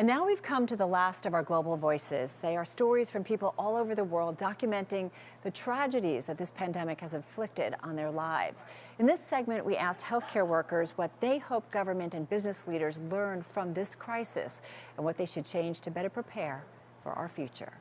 And now we've come to the last of our global voices. They are stories from people all over the world documenting the tragedies that this pandemic has inflicted on their lives. In this segment, we asked healthcare workers what they hope government and business leaders learn from this crisis and what they should change to better prepare for our future.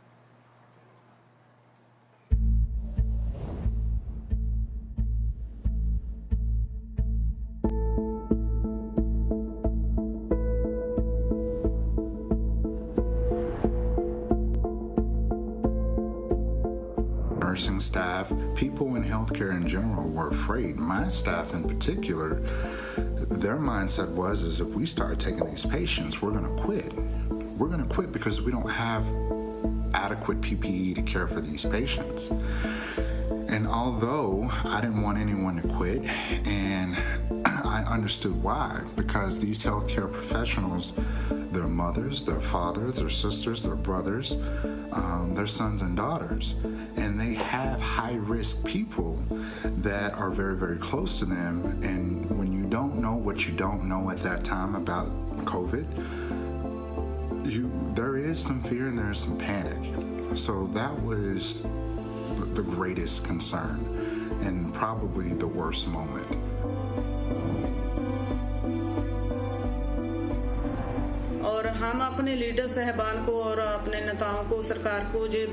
Nursing staff, people in healthcare in general were afraid. My staff in particular, their mindset was if we start taking these patients, we're going to quit. We're going to quit because we don't have adequate PPE to care for these patients. And although I didn't want anyone to quit, and I understood why, because these healthcare professionals, their mothers, their fathers, their sisters, their brothers, their sons and daughters, and they have high-risk people that are very, very close to them. And when you don't know what you don't know at that time about COVID, there is some fear and there is some panic. So that was the greatest concern and probably the worst moment. और हम अपने leader साहबान को और अपने नेताओं को, सरकार को ये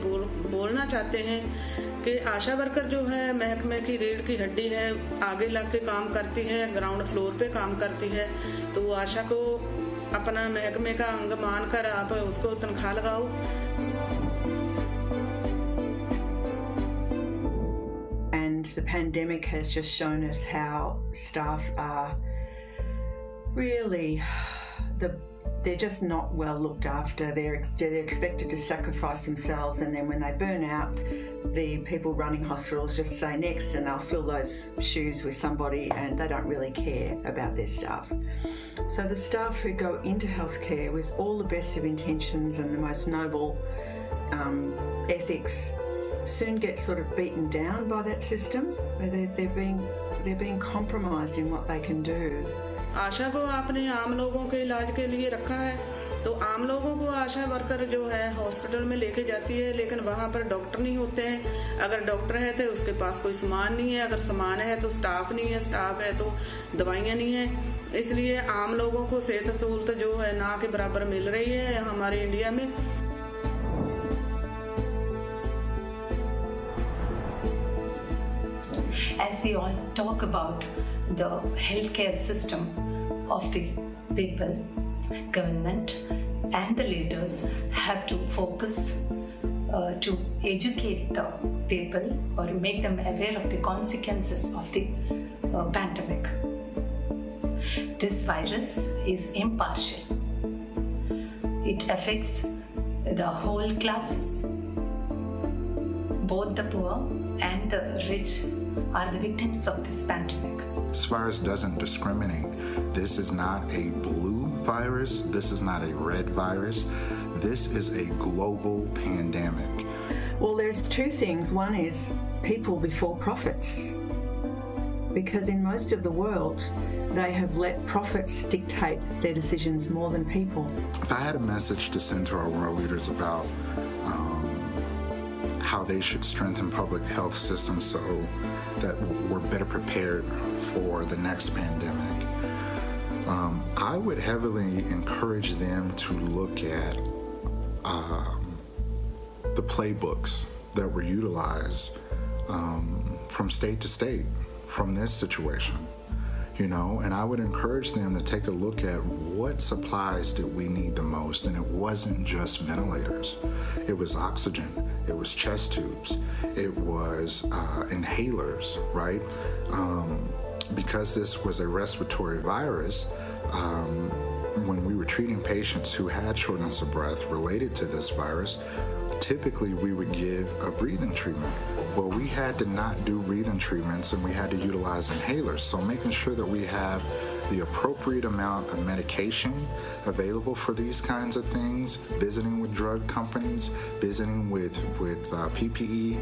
बोलना चाहते हैं कि आशा वर्कर जो है महकमे की रीढ़ की हड्डी है, आगे लग के काम करती है, ग्राउंड फ्लोर पे काम करती है, तो आशा को अपना महकमे का अंग मानकर आप उसको तनख्वाह लगाओ. And the pandemic has just shown us how staff are really they're just not well looked after. They're expected to sacrifice themselves, and then when they burn out, the people running hospitals just say next, and they'll fill those shoes with somebody, and they don't really care about their staff. So the staff who go into healthcare with all the best of intentions and the most noble ethics soon get sort of beaten down by that system, where they're being compromised in what they can do. आशा को आपने आम लोगों के इलाज के लिए रखा है, तो आम लोगों को आशा वर्कर जो है हॉस्पिटल में लेके जाती है, लेकिन वहाँ पर डॉक्टर नहीं होते हैं. अगर डॉक्टर है तो उसके पास कोई सामान नहीं है, अगर सामान है तो स्टाफ नहीं है, स्टाफ है तो दवाइयाँ नहीं है. इसलिए आम लोगों को सेहत सहूलत जो है ना के बराबर मिल रही है हमारे इंडिया में. As we all talk about the healthcare system of the people, government and the leaders have to focus to educate the people or make them aware of the consequences of the pandemic. This virus is impartial. It affects the whole classes. Both the poor and the rich are the victims of this pandemic. This virus doesn't discriminate. This is not a blue virus. This is not a red virus. This is a global pandemic. Well, there's two things. One is people before profits. Because in most of the world, they have let profits dictate their decisions more than people. If I had a message to send to our world leaders about how they should strengthen public health systems so that we're better prepared for the next pandemic, I would heavily encourage them to look at the playbooks that were utilized from state to state from this situation. And I would encourage them to take a look at what supplies did we need the most, and it wasn't just ventilators. It was oxygen, it was chest tubes, it was inhalers, right? Because this was a respiratory virus, when we were treating patients who had shortness of breath related to this virus, typically we would give a breathing treatment. Well, we had to not do breathing treatments and we had to utilize inhalers. So making sure that we have the appropriate amount of medication available for these kinds of things, visiting with drug companies, visiting with PPE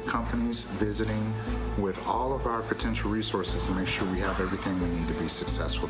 companies, visiting with all of our potential resources to make sure we have everything we need to be successful.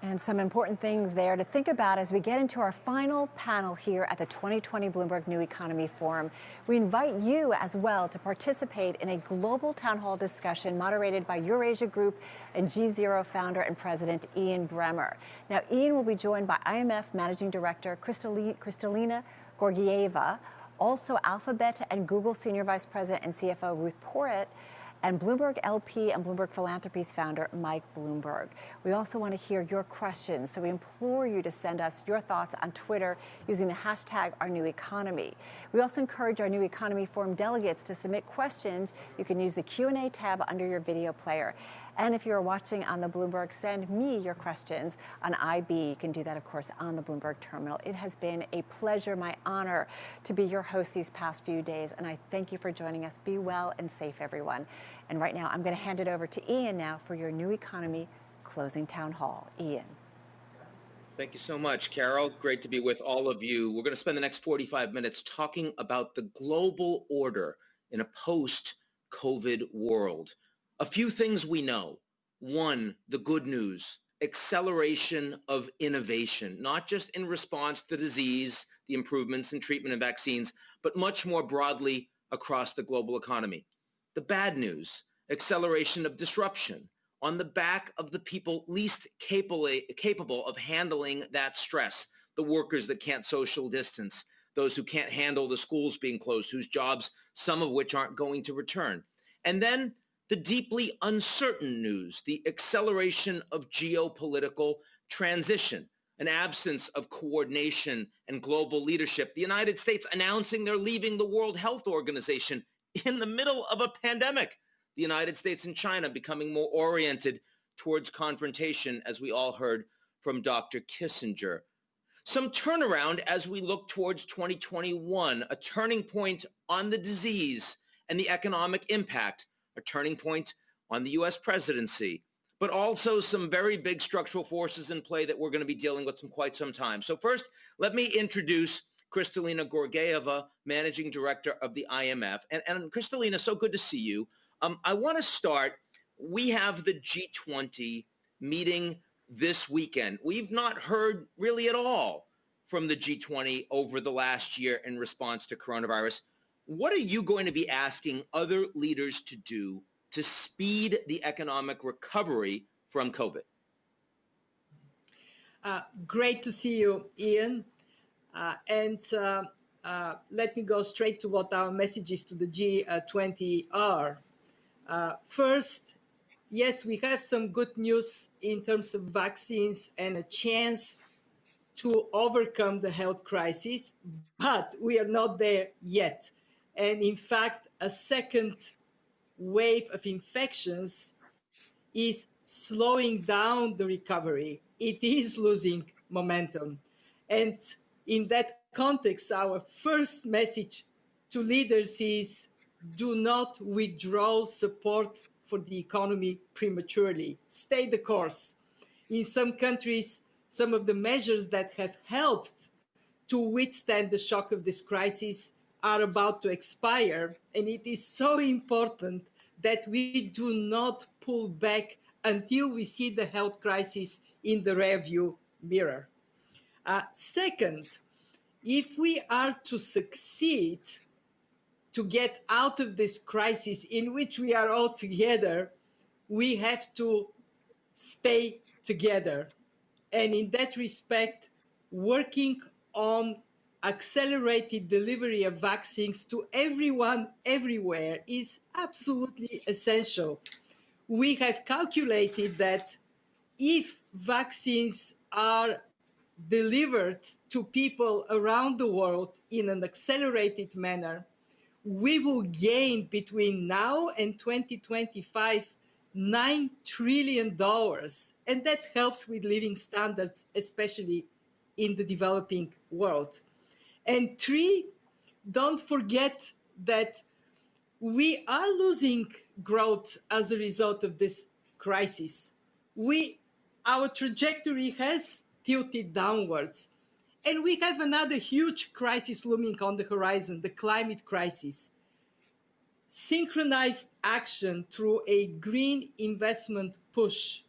And some important things there to think about as we get into our final panel here at the 2020 Bloomberg New Economy Forum. We invite you as well to participate in a global town hall discussion moderated by Eurasia Group and G0 founder and president Ian Bremmer. Now, Ian will be joined by IMF Managing Director Kristalina Georgieva, also Alphabet and Google Senior Vice President and CFO Ruth Porat, and Bloomberg LP and Bloomberg Philanthropies founder Mike Bloomberg. We also want to hear your questions, so we implore you to send us your thoughts on Twitter using the hashtag #OurNewEconomy. We also encourage our New Economy Forum delegates to submit questions. You can use the Q&A tab under your video player. And if you're watching on the Bloomberg, send me your questions on IB. You can do that, of course, on the Bloomberg terminal. It has been a pleasure, my honor, to be your host these past few days, and I thank you for joining us. Be well and safe, everyone. And right now, I'm going to hand it over to Ian now for your New Economy closing town hall. Ian. Thank you so much, Carol. Great to be with all of you. We're going to spend the next 45 minutes talking about the global order in a post-COVID world. A few things we know. One, the good news, acceleration of innovation, not just in response to disease, the improvements in treatment and vaccines, but much more broadly across the global economy. The bad news, acceleration of disruption on the back of the people least capable of handling that stress, the workers that can't social distance, those who can't handle the schools being closed, whose jobs, some of which aren't going to return. And then the deeply uncertain news, the acceleration of geopolitical transition, an absence of coordination and global leadership. The United States announcing they're leaving the World Health Organization in the middle of a pandemic. The United States and China becoming more oriented towards confrontation, as we all heard from Dr. Kissinger. Some turnaround as we look towards 2021, a turning point on the disease and the economic impact, a turning point on the U.S. presidency, but also some very big structural forces in play that we're going to be dealing with quite some time. So first, let me introduce Kristalina Georgieva, Managing Director of the IMF. And Kristalina, so good to see you. I want to start, we have the G20 meeting this weekend. We've not heard really at all from the G20 over the last year in response to coronavirus. What are you going to be asking other leaders to do to speed the economic recovery from COVID? Great to see you, Ian. Let me go straight to what our messages to the G20 are. First, yes, we have some good news in terms of vaccines and a chance to overcome the health crisis, but we are not there yet. And in fact, a second wave of infections is slowing down the recovery. It is losing momentum. And in that context, our first message to leaders is do not withdraw support for the economy prematurely. Stay the course. In some countries, some of the measures that have helped to withstand the shock of this crisis are about to expire, and it is so important that we do not pull back until we see the health crisis in the rearview mirror. Second, if we are to succeed to get out of this crisis in which we are all together, we have to stay together. And in that respect, working on accelerated delivery of vaccines to everyone, everywhere is absolutely essential. We have calculated that if vaccines are delivered to people around the world in an accelerated manner, we will gain between now and 2025 $9 trillion. And that helps with living standards, especially in the developing world. And three, don't forget that we are losing growth as a result of this crisis. Our trajectory has tilted downwards. And we have another huge crisis looming on the horizon, the climate crisis. Synchronized action through a green investment push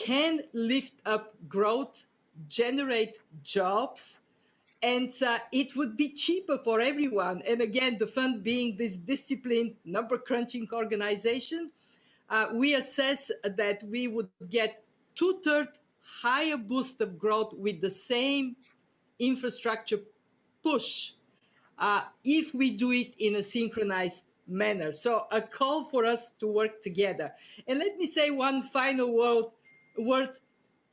can lift up growth, generate jobs, and it would be cheaper for everyone. And again, the fund being this disciplined, number-crunching organization, we assess that we would get 2/3 higher boost of growth with the same infrastructure push if we do it in a synchronized manner. So a call for us to work together. And let me say one final word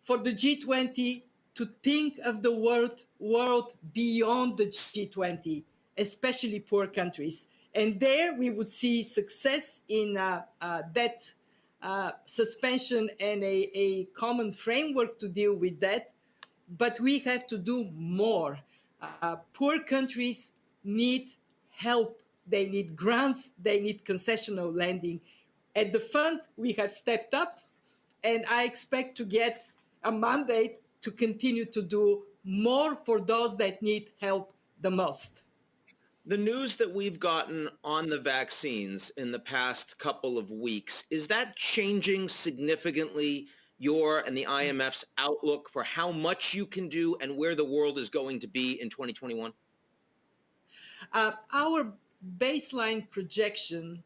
for the G20 to think of the world beyond the G20, especially poor countries. And there we would see success in debt suspension and a common framework to deal with that. But we have to do more. Poor countries need help. They need grants. They need concessional lending. At the fund, we have stepped up, and I expect to get a mandate to continue to do more for those that need help the most. The news that we've gotten on the vaccines in the past couple of weeks, is that changing significantly your and the IMF's outlook for how much you can do and where the world is going to be in 2021? Our baseline projection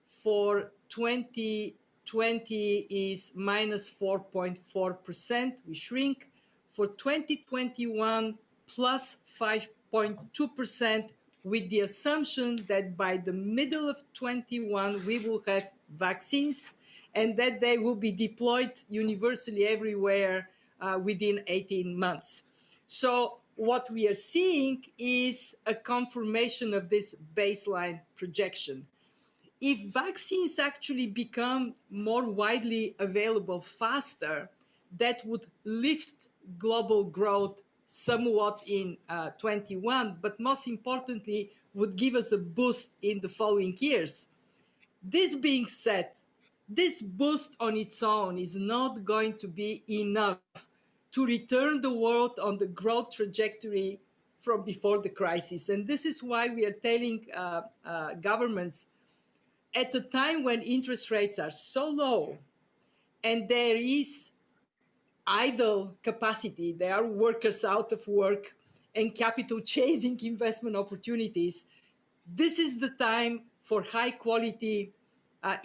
for 2020 is minus 4.4%. We shrink. For 2021, plus 5.2%, with the assumption that by the middle of 21, we will have vaccines and that they will be deployed universally everywhere within 18 months. So what we are seeing is a confirmation of this baseline projection. If vaccines actually become more widely available faster, that would lift global growth somewhat in 21, but most importantly, would give us a boost in the following years. This being said, this boost on its own is not going to be enough to return the world on the growth trajectory from before the crisis. And this is why we are telling governments, at a time when interest rates are so low and there is idle capacity, there are workers out of work and capital chasing investment opportunities, this is the time for high quality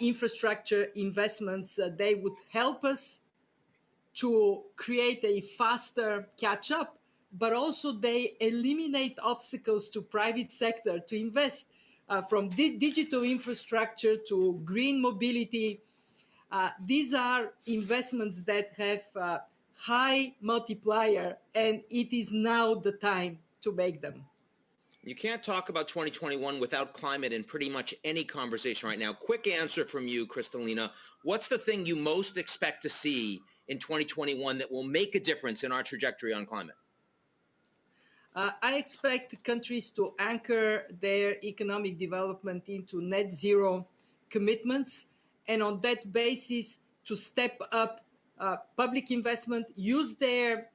infrastructure investments. They would help us to create a faster catch up, but also they eliminate obstacles to private sector to invest from digital infrastructure to green mobility. These are investments that have high multiplier, and it is now the time to make them. You can't talk about 2021 without climate in pretty much any conversation right now. Quick answer from you, Kristalina. What's the thing you most expect to see in 2021 that will make a difference in our trajectory on climate? I expect countries to anchor their economic development into net zero commitments, and on that basis to step up public investment, use their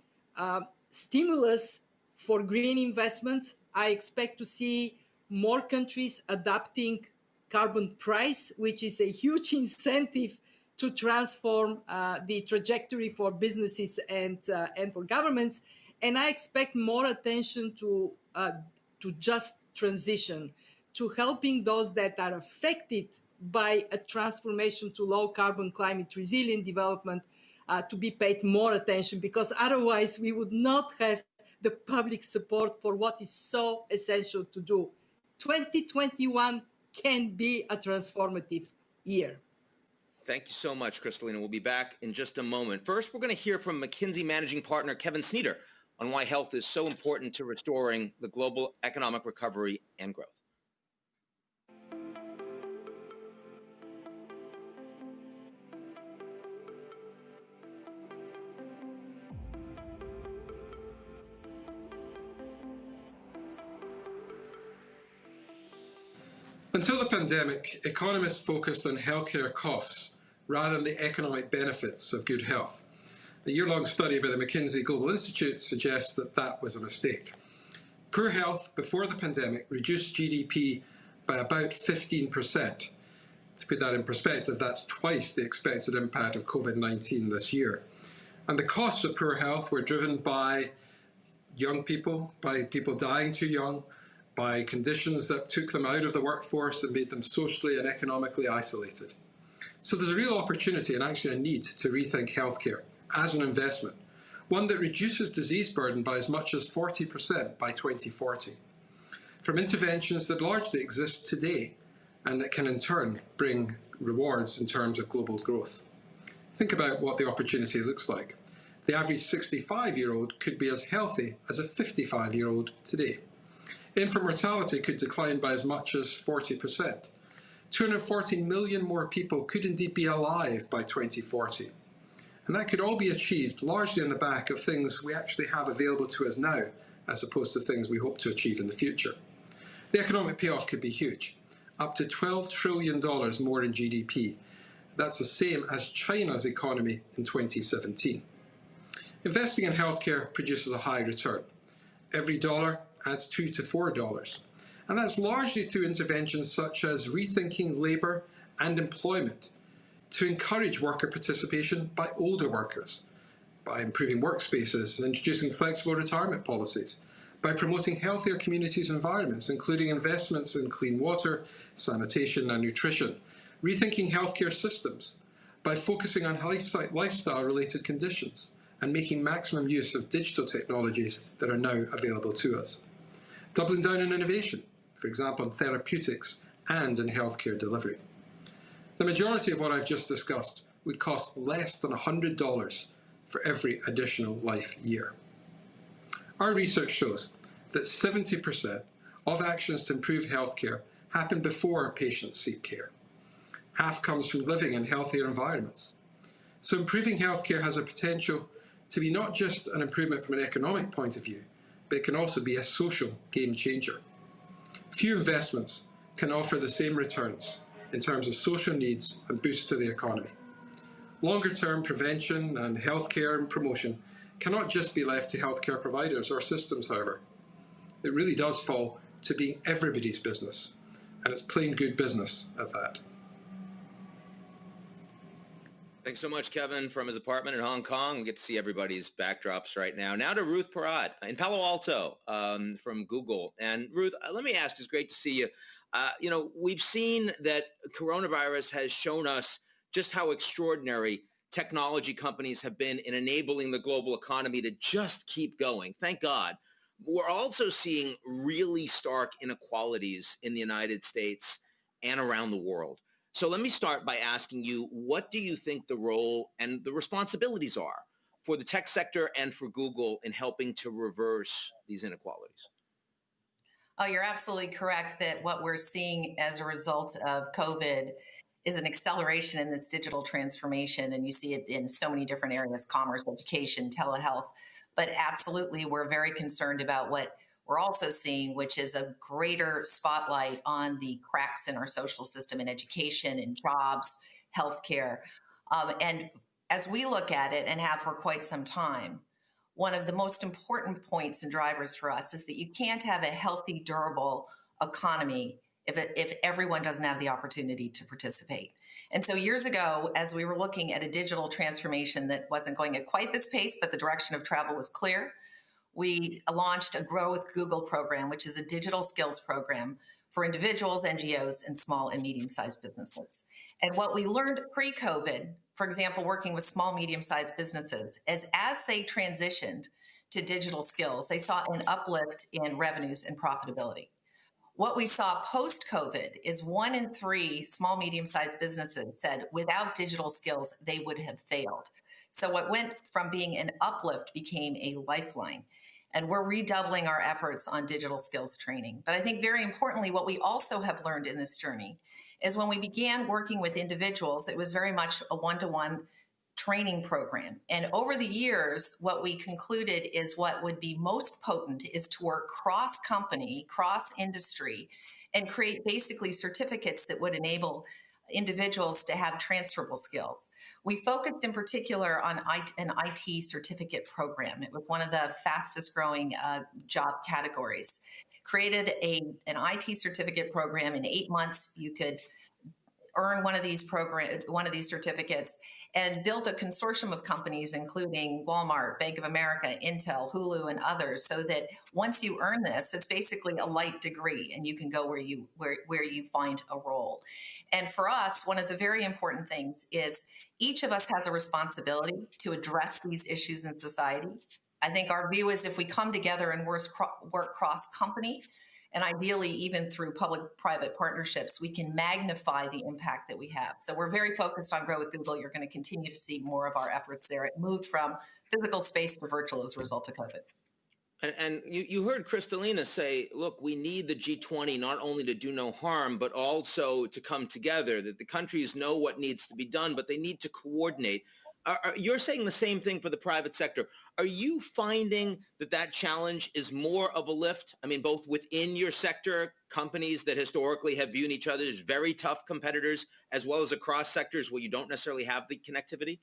stimulus for green investments. I expect to see more countries adopting carbon price, which is a huge incentive to transform the trajectory for businesses and for governments. And I expect more attention to just transition, to helping those that are affected by a transformation to low carbon, climate resilient development to be paid more attention, because otherwise we would not have the public support for what is so essential to do. 2021 can be a transformative year. Thank you so much, Kristalina. We'll be back in just a moment. First, we're going to hear from McKinsey Managing Partner Kevin Sneeder on why health is so important to restoring the global economic recovery and growth. Until the pandemic, economists focused on healthcare costs rather than the economic benefits of good health. A year-long study by the McKinsey Global Institute suggests that that was a mistake. Poor health before the pandemic reduced GDP by about 15%. To put that in perspective, that's twice the expected impact of COVID-19 this year. And the costs of poor health were driven by young people, by people dying too young, by conditions that took them out of the workforce and made them socially and economically isolated. So there's a real opportunity and actually a need to rethink healthcare as an investment, one that reduces disease burden by as much as 40% by 2040, from interventions that largely exist today and that can in turn bring rewards in terms of global growth. Think about what the opportunity looks like. The average 65-year-old could be as healthy as a 55-year-old today. Infant mortality could decline by as much as 40%. 240 million more people could indeed be alive by 2040. And that could all be achieved largely on the back of things we actually have available to us now, as opposed to things we hope to achieve in the future. The economic payoff could be huge, up to $12 trillion more in GDP. That's the same as China's economy in 2017. Investing in healthcare produces a high return. Every dollar adds $2 to $4. And that's largely through interventions such as rethinking labour and employment, to encourage worker participation by older workers, by improving workspaces, introducing flexible retirement policies, by promoting healthier communities and environments, including investments in clean water, sanitation and nutrition, rethinking healthcare systems, by focusing on lifestyle-related conditions, and making maximum use of digital technologies that are now available to us. Doubling down on innovation, for example, in therapeutics and in healthcare delivery. The majority of what I've just discussed would cost less than $100 for every additional life year. Our research shows that 70% of actions to improve healthcare happen before patients seek care. Half comes from living in healthier environments. So improving healthcare has a potential to be not just an improvement from an economic point of view, but it can also be a social game changer. Few investments can offer the same returns in terms of social needs and boosts to the economy. Longer-term prevention and healthcare and promotion cannot just be left to healthcare providers or systems, however. It really does fall to being everybody's business, and it's plain good business at that. Thanks so much, Kevin, from his apartment in Hong Kong. We get to see everybody's backdrops right now. Now to Ruth Porat in Palo Alto from Google. And Ruth, let me ask, it's great to see you. We've seen that coronavirus has shown us just how extraordinary technology companies have been in enabling the global economy to just keep going. Thank God. We're also seeing really stark inequalities in the United States and around the world. So let me start by asking you, what do you think the role and the responsibilities are for the tech sector and for Google in helping to reverse these inequalities? Oh, you're absolutely correct that what we're seeing as a result of COVID is an acceleration in this digital transformation. And you see it in so many different areas: commerce, education, telehealth. But absolutely, we're very concerned about what we're also seeing, which is a greater spotlight on the cracks in our social system in education and jobs, healthcare. And as we look at it, and have for quite some time, one of the most important points and drivers for us is that you can't have a healthy, durable economy if everyone doesn't have the opportunity to participate. And so years ago, as we were looking at a digital transformation that wasn't going at quite this pace, but the direction of travel was clear, we launched a Grow with Google program, which is a digital skills program for individuals, NGOs, and small and medium-sized businesses. And what we learned pre-COVID, for example, working with small, medium-sized businesses, is as they transitioned to digital skills, they saw an uplift in revenues and profitability. What we saw post-COVID is 1 in 3 small, medium-sized businesses said without digital skills, they would have failed. So what went from being an uplift became a lifeline. And we're redoubling our efforts on digital skills training. But I think very importantly, what we also have learned in this journey is when we began working with individuals, it was very much a one-to-one training program. And over the years, what we concluded is what would be most potent is to work cross-company, cross-industry, and create basically certificates that would enable individuals to have transferable skills. We focused in particular on an IT certificate program. It was one of the fastest growing job categories. Created an IT certificate program. In 8 months, you could earn one of these certificates, and built a consortium of companies, including Walmart, Bank of America, Intel, Hulu, and others, so that once you earn this, it's basically a light degree, and you can go where you find a role. And for us, one of the very important things is each of us has a responsibility to address these issues in society. I think our view is if we come together and work cross-company, and ideally even through public-private partnerships, we can magnify the impact that we have. So we're very focused on Grow with Google. You're going to continue to see more of our efforts there. It moved from physical space to virtual as a result of COVID. And you heard Kristalina say, look, we need the G20 not only to do no harm, but also to come together, that the countries know what needs to be done, but they need to coordinate. You're saying the same thing for the private sector. Are you finding that challenge is more of a lift? I mean, both within your sector, companies that historically have viewed each other as very tough competitors, as well as across sectors where you don't necessarily have the connectivity?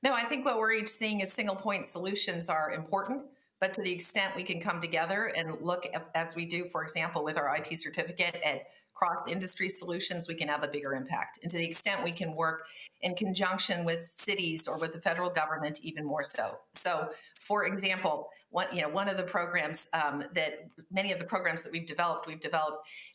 No, I think what we're each seeing is single point solutions are important, but to the extent we can come together and look as we do, for example, with our IT certificate at cross-industry solutions, we can have a bigger impact. And to the extent we can work in conjunction with cities or with the federal government, even more so. So, for example, one of the programs many of the programs that we've developed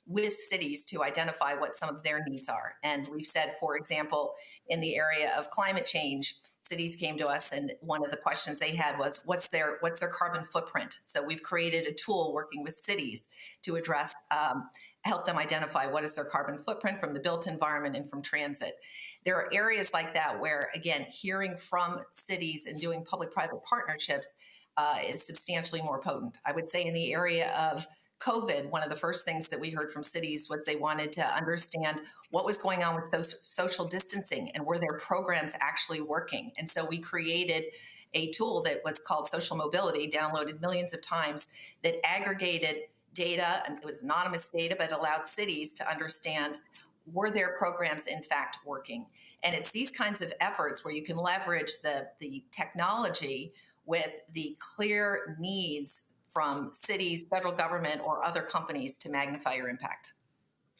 with cities to identify what some of their needs are. And we've said, for example, in the area of climate change, cities came to us, and one of the questions they had was, what's their carbon footprint? So we've created a tool working with cities to address, help them identify what is their carbon footprint from the built environment and from transit. There are areas like that where, again, hearing from cities and doing public-private partnerships is substantially more potent. I would say in the area of COVID, one of the first things that we heard from cities was they wanted to understand what was going on with social distancing and were their programs actually working. And so we created a tool that was called Social Mobility, downloaded millions of times, that aggregated data, and it was anonymous data, but allowed cities to understand, were their programs in fact working? And it's these kinds of efforts where you can leverage the technology with the clear needs from cities, federal government, or other companies to magnify your impact.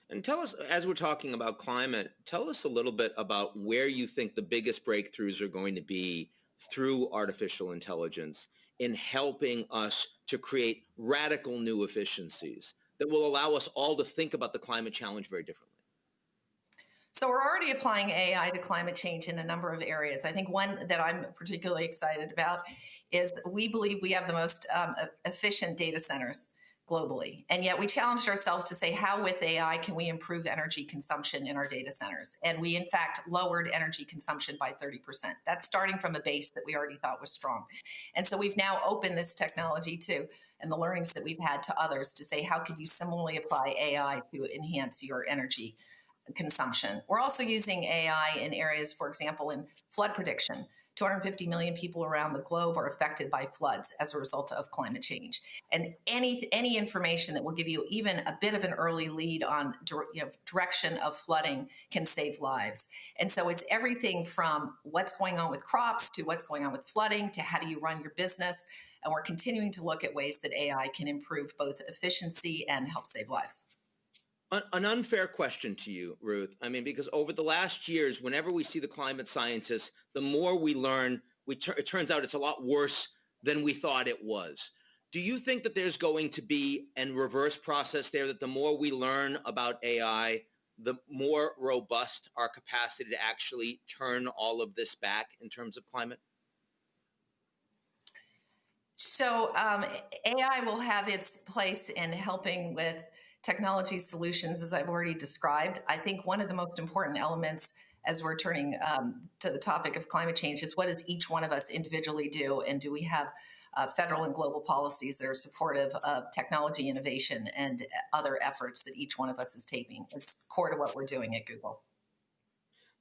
And tell us, as we're talking about climate, tell us a little bit about where you think the biggest breakthroughs are going to be through artificial intelligence in helping us to create radical new efficiencies that will allow us all to think about the climate challenge very differently. So we're already applying AI to climate change in a number of areas. I think one that I'm particularly excited about is we believe we have the most efficient data centers globally. And yet we challenged ourselves to say, how with AI can we improve energy consumption in our data centers? And we, in fact, lowered energy consumption by 30%. That's starting from a base that we already thought was strong. And so we've now opened this technology to, and the learnings that we've had to others to say, how could you similarly apply AI to enhance your energy consumption? We're also using AI in areas, for example, in flood prediction. 250 million people around the globe are affected by floods as a result of climate change. And any information that will give you even a bit of an early lead on direction of flooding can save lives. And so it's everything from what's going on with crops to what's going on with flooding to how do you run your business. And we're continuing to look at ways that AI can improve both efficiency and help save lives. An unfair question to you, Ruth. I mean, because over the last years, whenever we see the climate scientists, the more we learn, it turns out it's a lot worse than we thought it was. Do you think that there's going to be a reverse process there, that the more we learn about AI, the more robust our capacity to actually turn all of this back in terms of climate? So AI will have its place in helping with technology solutions, as I've already described. I think one of the most important elements as we're turning to the topic of climate change is what does each one of us individually do? And do we have federal and global policies that are supportive of technology innovation and other efforts that each one of us is taking? It's core to what we're doing at Google.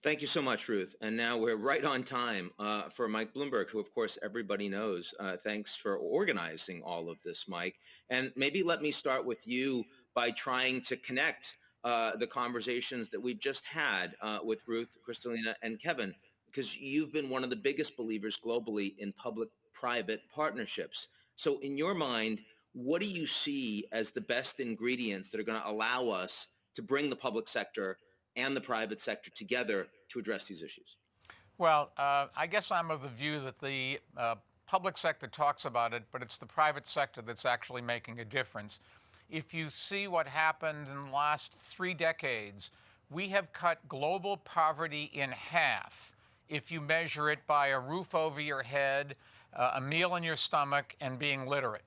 Thank you so much, Ruth. And now we're right on time for Mike Bloomberg, who, of course, everybody knows. Thanks for organizing all of this, Mike. And maybe let me start with you by trying to connect the conversations that we've just had with Ruth, Kristalina, and Kevin, because you've been one of the biggest believers globally in public-private partnerships. So in your mind, what do you see as the best ingredients that are going to allow us to bring the public sector and the private sector together to address these issues? Well, I guess I'm of the view that the public sector talks about it, but it's the private sector that's actually making a difference. If you see what happened in the last 3 decades, we have cut global poverty in half if you measure it by a roof over your head, a meal in your stomach, and being literate.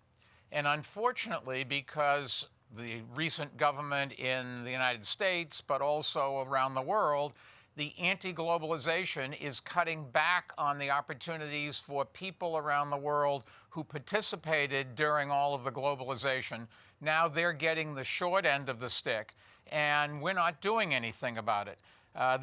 And unfortunately, because the recent government in the United States, but also around the world, the anti-globalization is cutting back on the opportunities for people around the world who participated during all of the globalization. Now they're getting the short end of the stick, and we're not doing anything about it.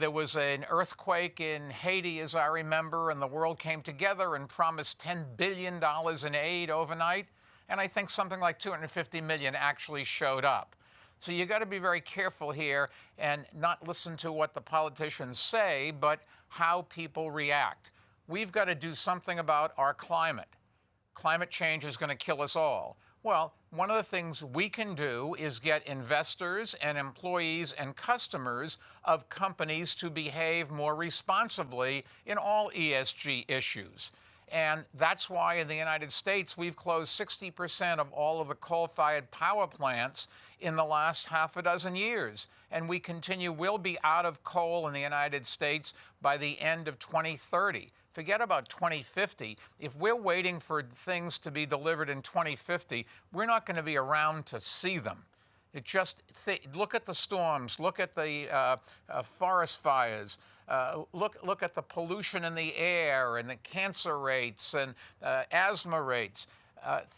There was an earthquake in Haiti, as I remember, and the world came together and promised $10 billion in aid overnight, and I think something like 250 million actually showed up. So you got to be very careful here and not listen to what the politicians say, but how people react. We've got to do something about our climate. Climate change is going to kill us all. Well, one of the things we can do is get investors and employees and customers of companies to behave more responsibly in all ESG issues. And that's why in the United States, we've closed 60% of all of the coal-fired power plants in the last half a dozen years. And we we'll be out of coal in the United States by the end of 2030. Forget about 2050. If we're waiting for things to be delivered in 2050, we're not going to be around to see them. Look at the storms, look at the forest fires, look at the pollution in the air and the cancer rates and asthma rates.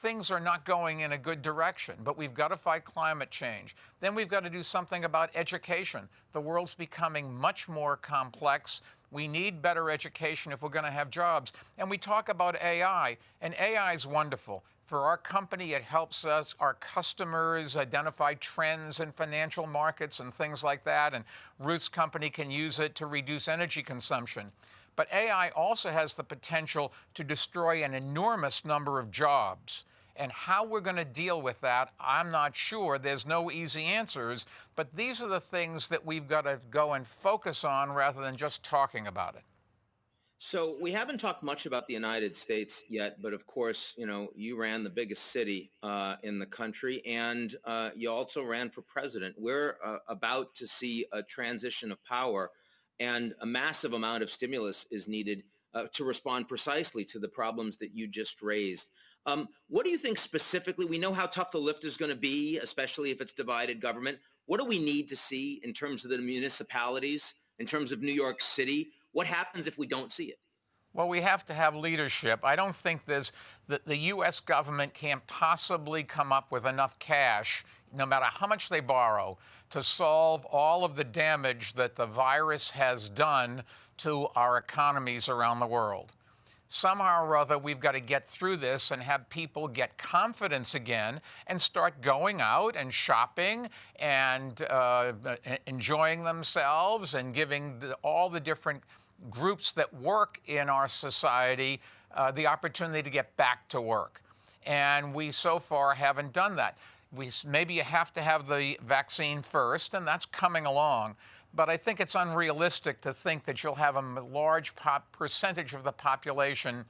Things are not going in a good direction, but we've got to fight climate change. Then we've got to do something about education. The world's becoming much more complex. We need better education if we're going to have jobs. And we talk about AI, and AI is wonderful. For our company, it helps us, our customers, identify trends in financial markets and things like that. And Ruth's company can use it to reduce energy consumption. But AI also has the potential to destroy an enormous number of jobs. And how we're going to deal with that, I'm not sure. There's no easy answers. But these are the things that we've got to go and focus on rather than just talking about it. So we haven't talked much about the United States yet, but of course, you ran the biggest city in the country, and you also ran for president. We're about to see a transition of power, and a massive amount of stimulus is needed to respond precisely to the problems that you just raised. What do you think specifically? We know how tough the lift is going to be, especially if it's divided government. What do we need to see in terms of the municipalities, in terms of New York City? What happens if we don't see it? Well, we have to have leadership. I don't think the U.S. government can't possibly come up with enough cash, no matter how much they borrow, to solve all of the damage that the virus has done to our economies around the world. Somehow or other, we've got to get through this and have people get confidence again and start going out and shopping and enjoying themselves and giving all the different groups that work in our society the opportunity to get back to work. And we so far haven't done that. Maybe you have to have the vaccine first, and that's coming along. But I think it's unrealistic to think that you'll have a large percentage of the population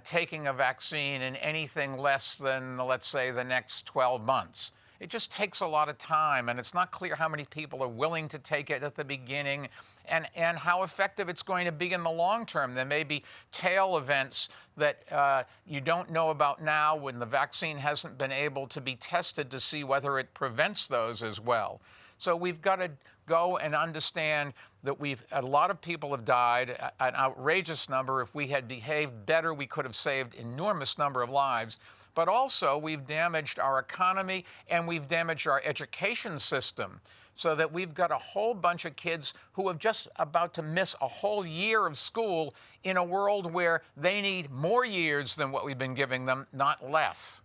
taking a vaccine in anything less than, let's say, the next 12 months. It just takes a lot of time, and it's not clear how many people are willing to take it at the beginning and how effective it's going to be in the long term. There may be tail events that you don't know about now when the vaccine hasn't been able to be tested to see whether it prevents those as well. So we've got to go and understand that a lot of people have died, an outrageous number. If we had behaved better, we could have saved an enormous number of lives. But also, we've damaged our economy and we've damaged our education system, so that we've got a whole bunch of kids who are just about to miss a whole year of school in a world where they need more years than what we've been giving them, not less.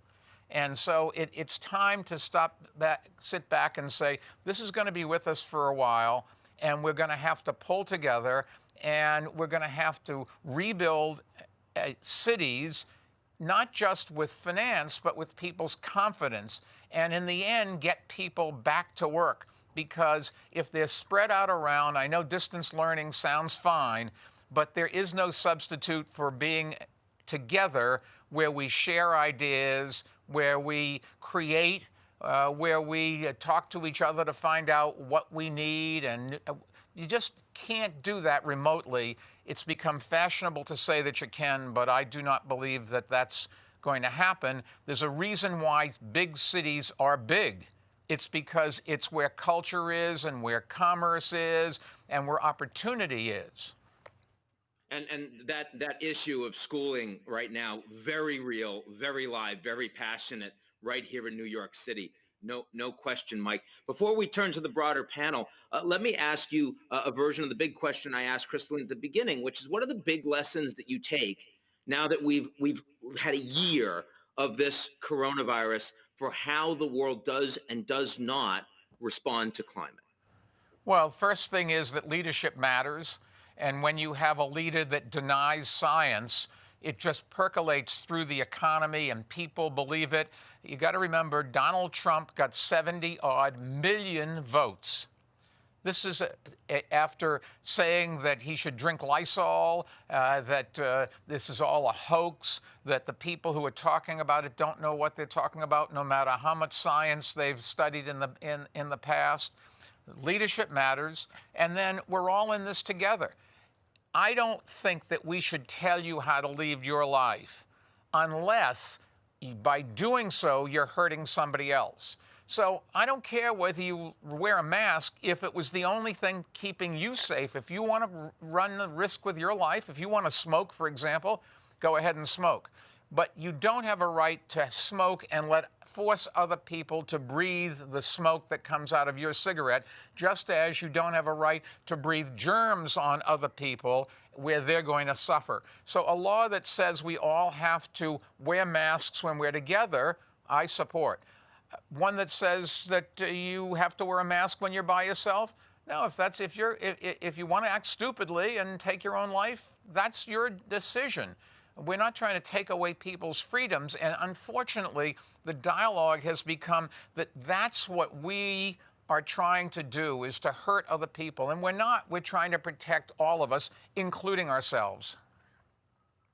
And so it's time to sit back and say, this is going to be with us for a while, and we're going to have to pull together, and we're going to have to rebuild cities, not just with finance, but with people's confidence, and in the end, get people back to work. because if they're spread out around, I know distance learning sounds fine, but there is no substitute for being together where we share ideas, where we create, where we talk to each other to find out what we need. And you just can't do that remotely. It's become fashionable to say that you can, but I do not believe that that's going to happen. There's a reason why big cities are big. It's because it's where culture is and where commerce is and where opportunity is. And that issue of schooling right now, very real, very live, very passionate right here in New York City. No question, Mike. Before we turn to the broader panel, let me ask you a version of the big question I asked Kristalina at the beginning, which is, what are the big lessons that you take now that we've had a year of this coronavirus for how the world does and does not respond to climate? Well, first thing is that leadership matters. And when you have a leader that denies science, it just percolates through the economy and people believe it. You got to remember, Donald Trump got 70-odd million votes. This is after saying that he should drink Lysol, that this is all a hoax, that the people who are talking about it don't know what they're talking about, no matter how much science they've studied in the past. Leadership matters, and then we're all in this together. I don't think that we should tell you how to live your life unless by doing so you're hurting somebody else. So I don't care whether you wear a mask if it was the only thing keeping you safe. If you want to run the risk with your life, if you want to smoke, for example, go ahead and smoke. But you don't have a right to smoke and force other people to breathe the smoke that comes out of your cigarette, just as you don't have a right to breathe germs on other people where they're going to suffer. So a law that says we all have to wear masks when we're together, I support. One that says that you have to wear a mask when you're by yourself, no, if you want to act stupidly and take your own life, that's your decision. We're not trying to take away people's freedoms, and unfortunately, the dialogue has become that that's what we are trying to do, is to hurt other people, and we're not. We're trying to protect all of us, including ourselves.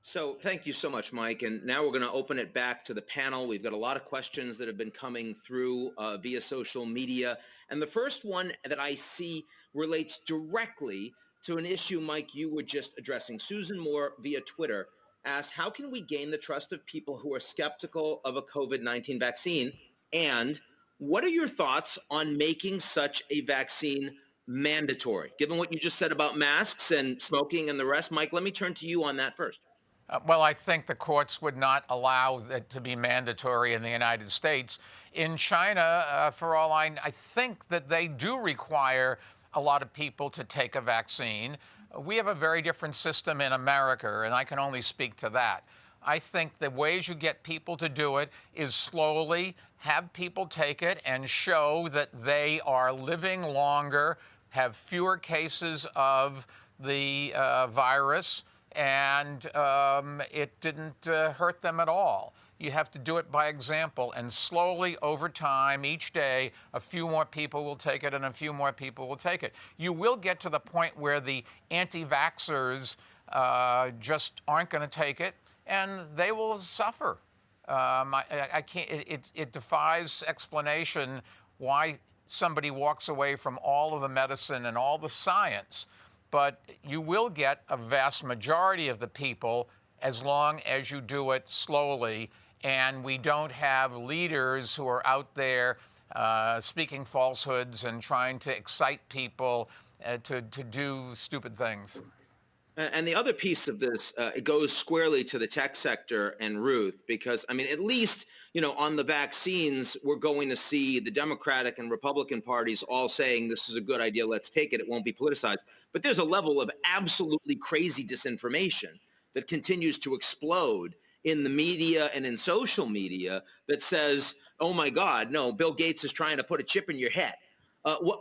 So thank you so much, Mike. And now we're going to open it back to the panel. We've got a lot of questions that have been coming through via social media. And the first one that I see relates directly to an issue, Mike, you were just addressing. Susan Moore via Twitter asked, how can we gain the trust of people who are skeptical of a COVID-19 vaccine? And what are your thoughts on making such a vaccine mandatory? Given what you just said about masks and smoking and the rest, Mike, let me turn to you on that first. Well, I think the courts would not allow it to be mandatory in the United States. In China, for all I think that they do require a lot of people to take a vaccine. We have a very different system in America, and I can only speak to that. I think the ways you get people to do it is slowly have people take it and show that they are living longer, have fewer cases of the virus, and it didn't hurt them at all. You have to do it by example, and slowly over time, each day, a few more people will take it and a few more people will take it. You will get to the point where the anti-vaxxers just aren't going to take it, and they will suffer. I can't. It defies explanation why somebody walks away from all of the medicine and all the science. But you will get a vast majority of the people as long as you do it slowly, and we don't have leaders who are out there speaking falsehoods and trying to excite people to do stupid things. And the other piece of this, it goes squarely to the tech sector and Ruth, because, I mean, at least, you know, on the vaccines, we're going to see the Democratic and Republican parties all saying this is a good idea, let's take it, it won't be politicized. But there's a level of absolutely crazy disinformation that continues to explode in the media and in social media that says, oh my God, no, Bill Gates is trying to put a chip in your head.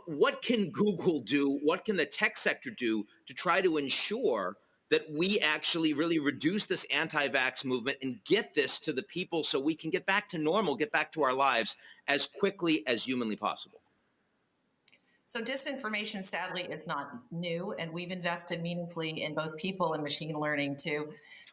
What can Google do? What can the tech sector do to try to ensure that we actually really reduce this anti-vax movement and get this to the people so we can get back to normal, get back to our lives as quickly as humanly possible? So disinformation, sadly, is not new, and we've invested meaningfully in both people and machine learning to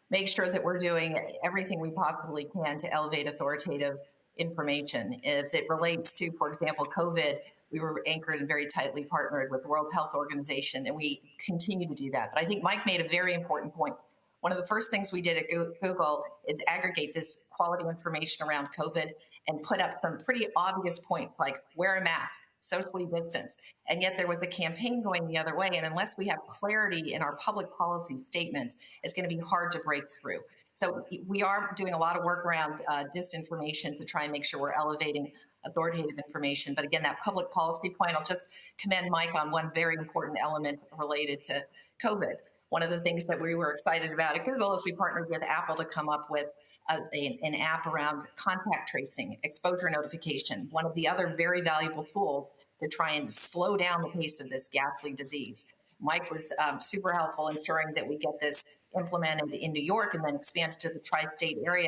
make sure that we're doing everything we possibly can to elevate authoritative information. As it relates to, for example, COVID, we were anchored and very tightly partnered with the World Health Organization, and we continue to do that. But I think Mike made a very important point. One of the first things we did at Google is aggregate this quality information around COVID and put up some pretty obvious points like wear a mask, socially distance. And yet there was a campaign going the other way. And unless we have clarity in our public policy statements, it's going to be hard to break through. So we are doing a lot of work around disinformation to try and make sure we're elevating authoritative information. But again, that public policy point, I'll just commend Mike on one very important element related to COVID. One of the things that we were excited about at Google is we partnered with Apple to come up with an app around contact tracing, exposure notification, one of the other very valuable tools to try and slow down the pace of this ghastly disease. Mike was super helpful ensuring that we get this implemented in New York and then expanded to the tri-state area.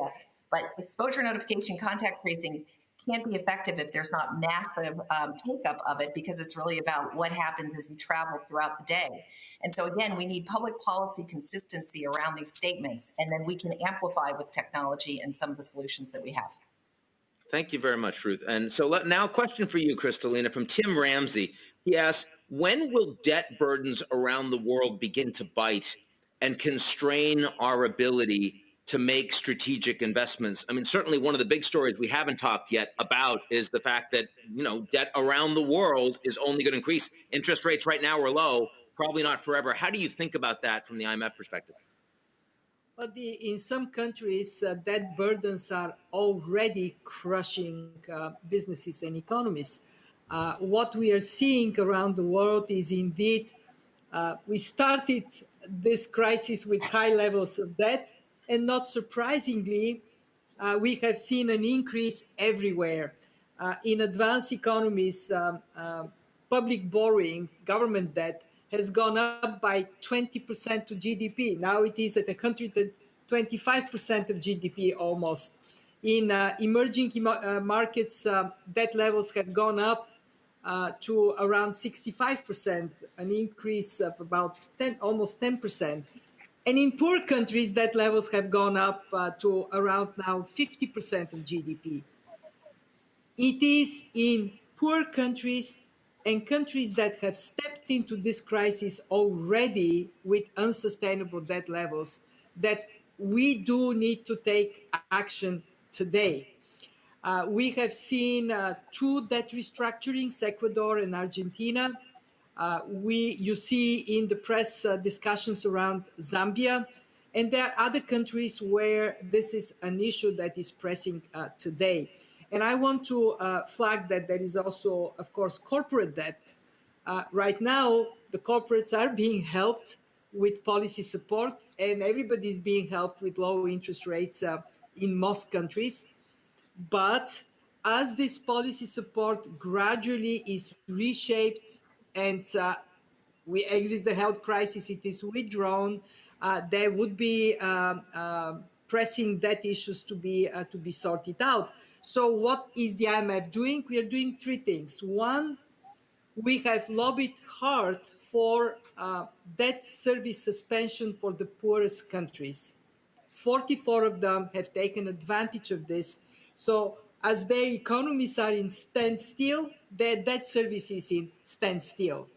But exposure notification, contact tracing can't be effective if there's not massive take-up of it, because it's really about what happens as you travel throughout the day. And so again, we need public policy consistency around these statements, and then we can amplify with technology and some of the solutions that we have. Thank you very much, Ruth. And so now a question for you, Kristalina, from Tim Ramsey. He asks, when will debt burdens around the world begin to bite and constrain our ability to make strategic investments? I mean, certainly one of the big stories we haven't talked yet about is the fact that, debt around the world is only going to increase. Interest rates right now are low, probably not forever. How do you think about that from the IMF perspective? Well, in some countries, debt burdens are already crushing businesses and economies. What we are seeing around the world is indeed, we started this crisis with high levels of debt, and not surprisingly, we have seen an increase everywhere. In advanced economies, public borrowing, government debt, has gone up by 20% to GDP. Now it is at 125% of GDP almost. In emerging markets, debt levels have gone up to around 65%, an increase of about almost 10%. And in poor countries, debt levels have gone up to around now 50% of GDP. It is in poor countries and countries that have stepped into this crisis already with unsustainable debt levels that we do need to take action today. We have seen two debt restructurings, Ecuador and Argentina. You see in the press discussions around Zambia, and there are other countries where this is an issue that is pressing today. And I want to flag that there is also, of course, corporate debt. Right now, the corporates are being helped with policy support, and everybody is being helped with low interest rates in most countries. But as this policy support gradually is reshaped and we exit the health crisis, it is withdrawn, there would be pressing debt issues to be sorted out. So what is the IMF doing? We are doing three things. One, we have lobbied hard for debt service suspension for the poorest countries. 44 of them have taken advantage of this. So as their economies are in standstill, their debt service is in standstill.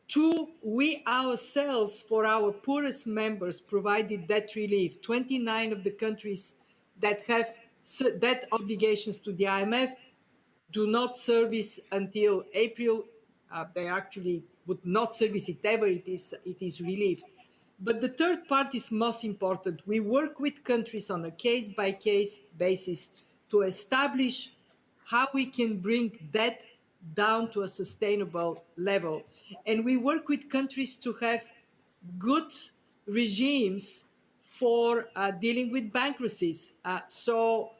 Two, we ourselves, for our poorest members, provided debt relief. 29 of the countries that have debt obligations to the IMF do not service until April. They actually would not service it ever. It is relieved. But the third part is most important. We work with countries on a case-by-case basis to establish how we can bring debt down to a sustainable level. And we work with countries to have good regimes for dealing with bankruptcies. So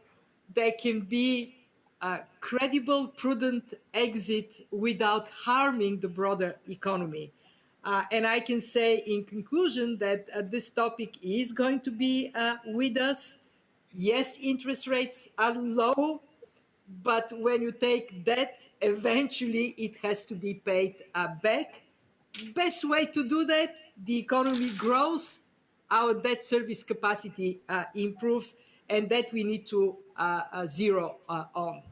there can be a credible, prudent exit without harming the broader economy. And I can say in conclusion that this topic is going to be with us. Yes, interest rates are low, But when you take debt, eventually it has to be paid back. Best way to do that, the economy grows, our debt service capacity improves, and that we need to zero on.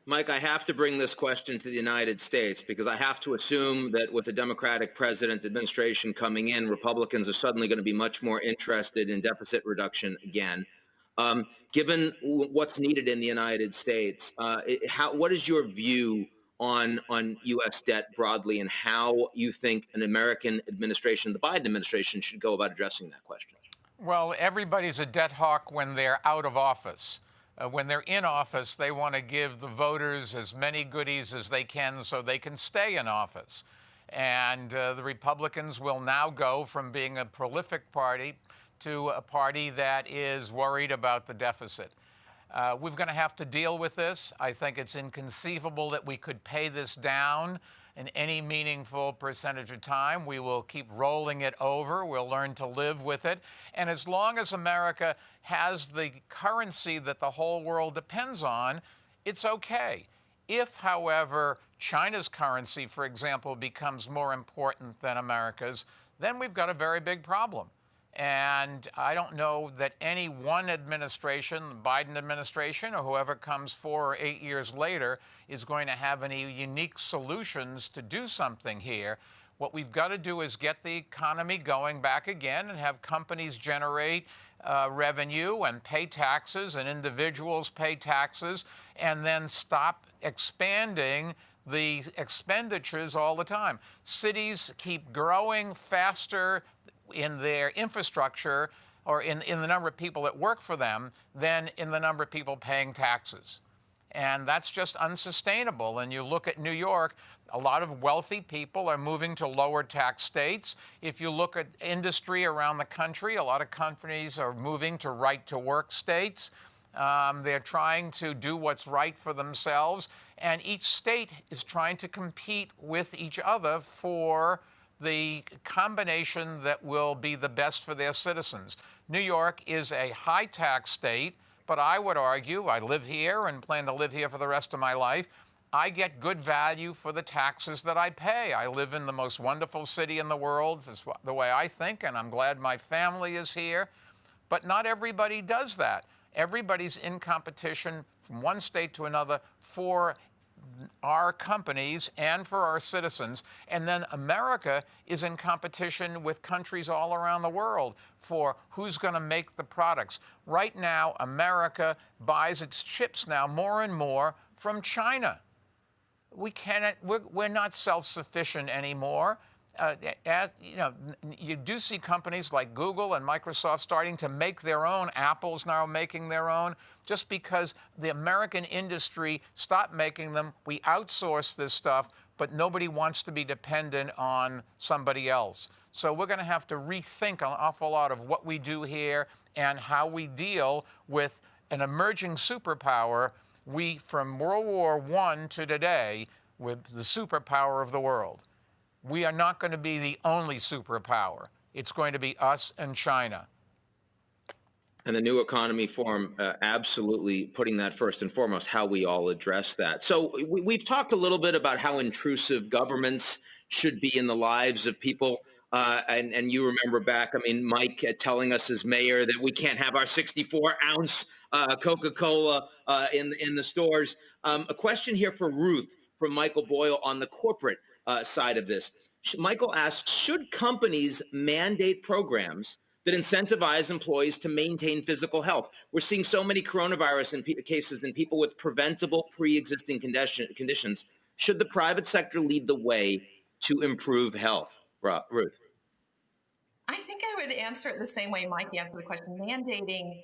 Mike, I have to bring this question to the United States because I have to assume that with a Democratic president administration coming in, Republicans are suddenly going to be much more interested in deficit reduction again. Given what's needed in the United States, what is your view on U.S. debt broadly and how you think an American administration, the Biden administration, should go about addressing that question? Well, everybody's a debt hawk when they're out of office. When they're in office, they want to give the voters as many goodies as they can so they can stay in office. And the Republicans will now go from being a prolific party to a party that is worried about the deficit. We're going to have to deal with this. I think it's inconceivable that we could pay this down in any meaningful percentage of time. We will keep rolling it over. We'll learn to live with it. And as long as America has the currency that the whole world depends on, it's okay. If, however, China's currency, for example, becomes more important than America's, then we've got a very big problem. And I don't know that any one administration, the Biden administration, or whoever comes 4 or 8 years later, is going to have any unique solutions to do something here. What we've got to do is get the economy going back again and have companies generate revenue and pay taxes and individuals pay taxes and then stop expanding the expenditures all the time. Cities keep growing faster in their infrastructure or in the number of people that work for them than in the number of people paying taxes. And that's just unsustainable. And you look at New York, a lot of wealthy people are moving to lower tax states. If you look at industry around the country, a lot of companies are moving to right-to-work states. They're trying to do what's right for themselves. And each state is trying to compete with each other for the combination that will be the best for their citizens. New York is a high-tax state, but I would argue, I live here and plan to live here for the rest of my life, I get good value for the taxes that I pay. I live in the most wonderful city in the world, is the way I think, and I'm glad my family is here. But not everybody does that. Everybody's in competition from one state to another for our companies and for our citizens. And then America is in competition with countries all around the world for who's going to make the products. Right now, America buys its chips now more and more from China. We're not self-sufficient anymore. You do see companies like Google and Microsoft starting to make their own. Apple's now making their own. Just because the American industry stopped making them, we outsource this stuff, but nobody wants to be dependent on somebody else. So we're going to have to rethink an awful lot of what we do here and how we deal with an emerging superpower. From World War I to today, with the superpower of the world. We are not going to be the only superpower. It's going to be us and China. And the New Economy Forum absolutely putting that first and foremost, how we all address that. So we've talked a little bit about how intrusive governments should be in the lives of people. And you remember back, Mike telling us as mayor that we can't have our 64-ounce Coca-Cola in the stores. A question here for Ruth from Michael Boyle on the corporate side of this. Michael asks, should companies mandate programs that incentivize employees to maintain physical health? We're seeing so many coronavirus cases in people with preventable pre-existing conditions. Should the private sector lead the way to improve health? Ruth. I think I would answer it the same way Mike answered the question. Mandating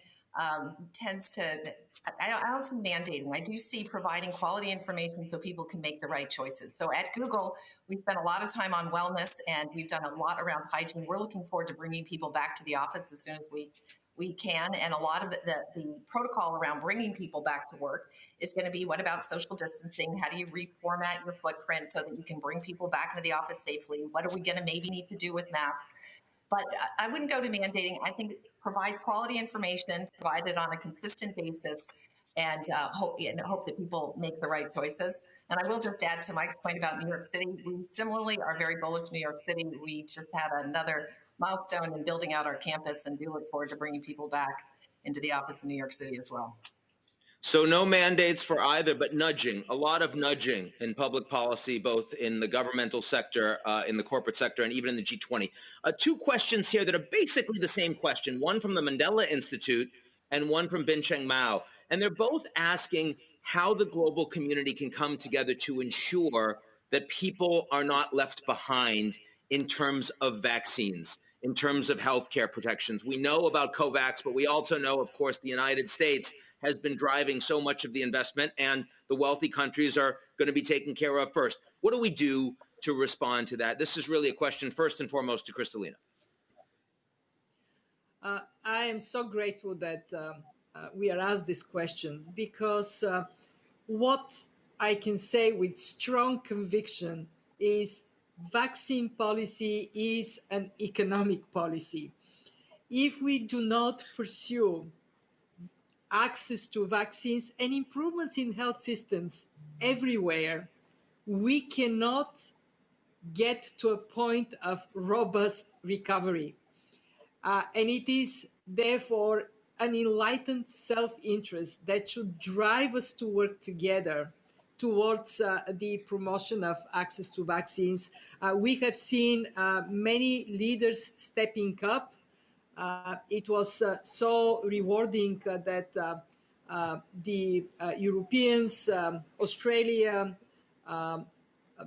tends to, I don't see mandating. I do see providing quality information so people can make the right choices. So at Google, we spent a lot of time on wellness and we've done a lot around hygiene. We're looking forward to bringing people back to the office as soon as we can. And a lot of the protocol around bringing people back to work is going to be, what about social distancing? How do you reformat your footprint so that you can bring people back into the office safely? What are we going to maybe need to do with masks? But I wouldn't go to mandating. I think provide quality information, provide it on a consistent basis, and hope that people make the right choices. And I will just add to Mike's point about New York City. We similarly are very bullish New York City. We just had another milestone in building out our campus, and do look forward to bringing people back into the office in New York City as well. So no mandates for either, but nudging, a lot of nudging in public policy, both in the governmental sector, in the corporate sector, and even in the G20. Two questions here that are basically the same question, one from the Mandela Institute and one from Bin-Cheng Mao. And they're both asking how the global community can come together to ensure that people are not left behind in terms of vaccines, in terms of healthcare protections. We know about COVAX, but we also know, of course, the United States has been driving so much of the investment, and the wealthy countries are going to be taken care of first. What do we do to respond to that? This is really a question first and foremost to Kristalina. I am so grateful that we are asked this question, because what I can say with strong conviction is vaccine policy is an economic policy. If we do not pursue access to vaccines and improvements in health systems everywhere, we cannot get to a point of robust recovery. And it is therefore an enlightened self-interest that should drive us to work together towards the promotion of access to vaccines. We have seen many leaders stepping up. It was so rewarding that the Europeans, Australia,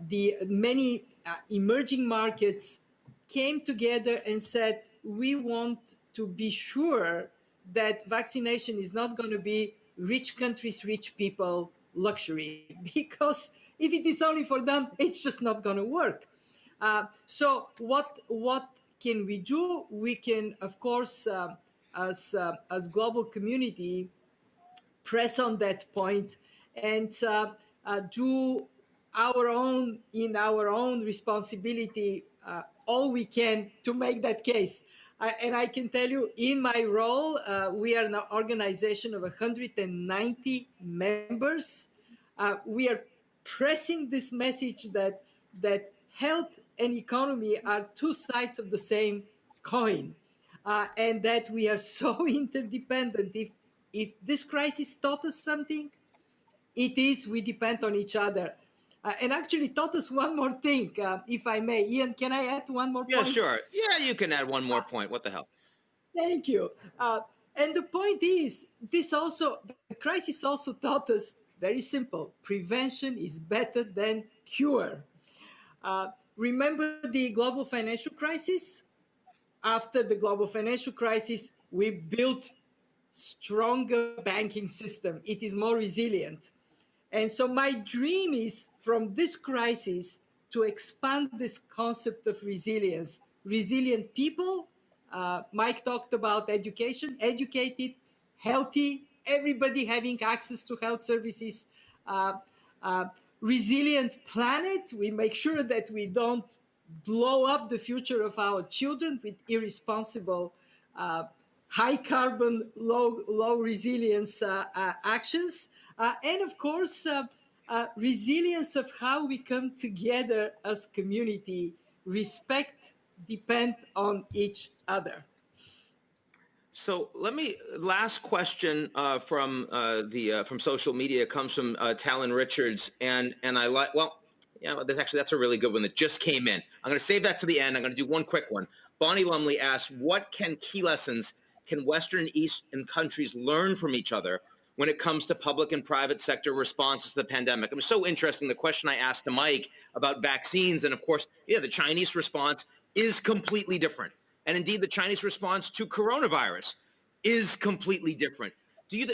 the many emerging markets came together and said, we want to be sure that vaccination is not going to be rich countries, rich people luxury, because if it is only for them, it's just not going to work. So what can we do? We can, of course, as global community, press on that point and do our own responsibility, all we can to make that case. And I can tell you, in my role, we are an organization of 190 members. We are pressing this message that health and economy are two sides of the same coin, and that we are so interdependent. If this crisis taught us something, it is we depend on each other. And actually taught us one more thing, if I may. Ian, can I add one more point? Yeah, sure. Yeah, you can add one more point. What the hell? Thank you. And the point is, the crisis also taught us, very simple, prevention is better than cure. Remember the global financial crisis? After the global financial crisis, we built stronger banking system. It is more resilient. And so my dream is, from this crisis, to expand this concept of resilience. Resilient people, Mike talked about education, educated, healthy, everybody having access to health services. Resilient planet, we make sure that we don't blow up the future of our children with irresponsible, high carbon, low resilience actions. And of course, resilience of how we come together as community, respect, depend on each other. So last question from social media comes from Talon Richards, and I like, that's a really good one that just came in. I'm going to save that to the end. I'm going to do one quick one. Bonnie Lumley asks, what key lessons can Western and Eastern countries learn from each other when it comes to public and private sector responses to the pandemic? It was so interesting, the question I asked to Mike about vaccines, and of course, the Chinese response is completely different. And indeed, the Chinese response to coronavirus is completely different.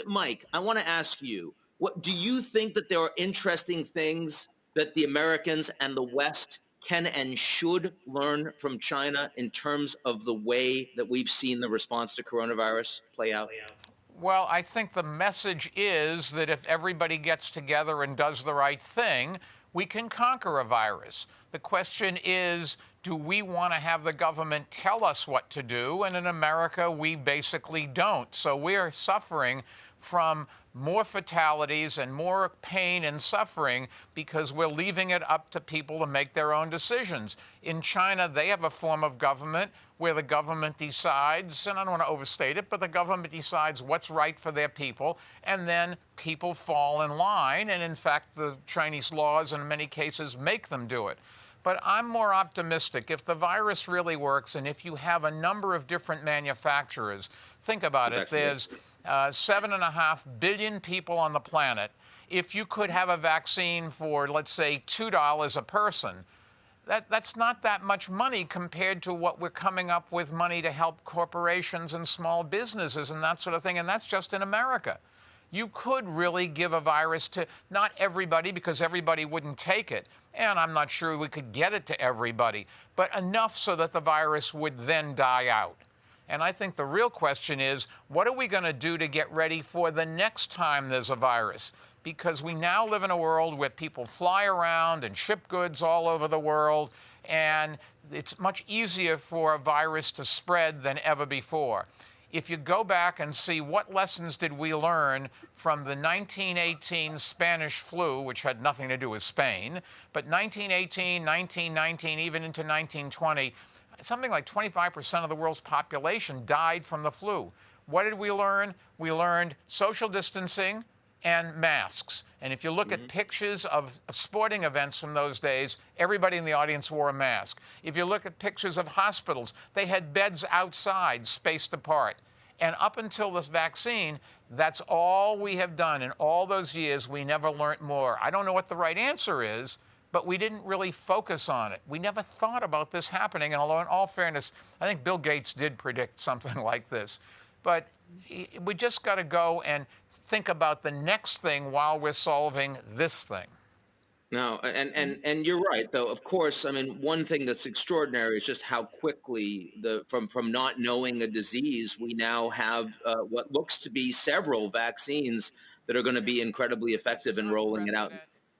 Mike, I want to ask you, do you think that there are interesting things that the Americans and the West can and should learn from China in terms of the way that we've seen the response to coronavirus play out? Well, I think the message is that if everybody gets together and does the right thing, we can conquer a virus. The question is, do we want to have the government tell us what to do? And in America, we basically don't. So we're suffering from more fatalities and more pain and suffering because we're leaving it up to people to make their own decisions. In China, they have a form of government where the government decides, and I don't want to overstate it, but the government decides what's right for their people, and then people fall in line. And in fact, the Chinese laws in many cases make them do it. But I'm more optimistic. If the virus really works, and if you have a number of different manufacturers, think about it. There's 7.5 billion people on the planet. If you could have a vaccine for, let's say, $2 a person, that's not that much money compared to what we're coming up with money to help corporations and small businesses and that sort of thing. And that's just in America. You could really give a virus to not everybody because everybody wouldn't take it. And I'm not sure we could get it to everybody, but enough so that the virus would then die out. And I think the real question is, what are we going to do to get ready for the next time there's a virus? Because we now live in a world where people fly around and ship goods all over the world, and it's much easier for a virus to spread than ever before. If you go back and see what lessons did we learn from the 1918 Spanish flu, which had nothing to do with Spain, but 1918, 1919, even into 1920, something like 25% of the world's population died from the flu. What did we learn? We learned social distancing and masks. And if you look at pictures of sporting events from those days, everybody in the audience wore a mask. If you look at pictures of hospitals, they had beds outside, spaced apart. And up until this vaccine, that's all we have done. In all those years, we never learned more. I don't know what the right answer is, but we didn't really focus on it. We never thought about this happening. And although in all fairness, I think Bill Gates did predict something like this. But we just got to go and think about the next thing while we're solving this thing. No, and you're right, though. Of course, I mean, one thing that's extraordinary is just how quickly from not knowing a disease, we now have what looks to be several vaccines that are going to be incredibly effective in rolling it out.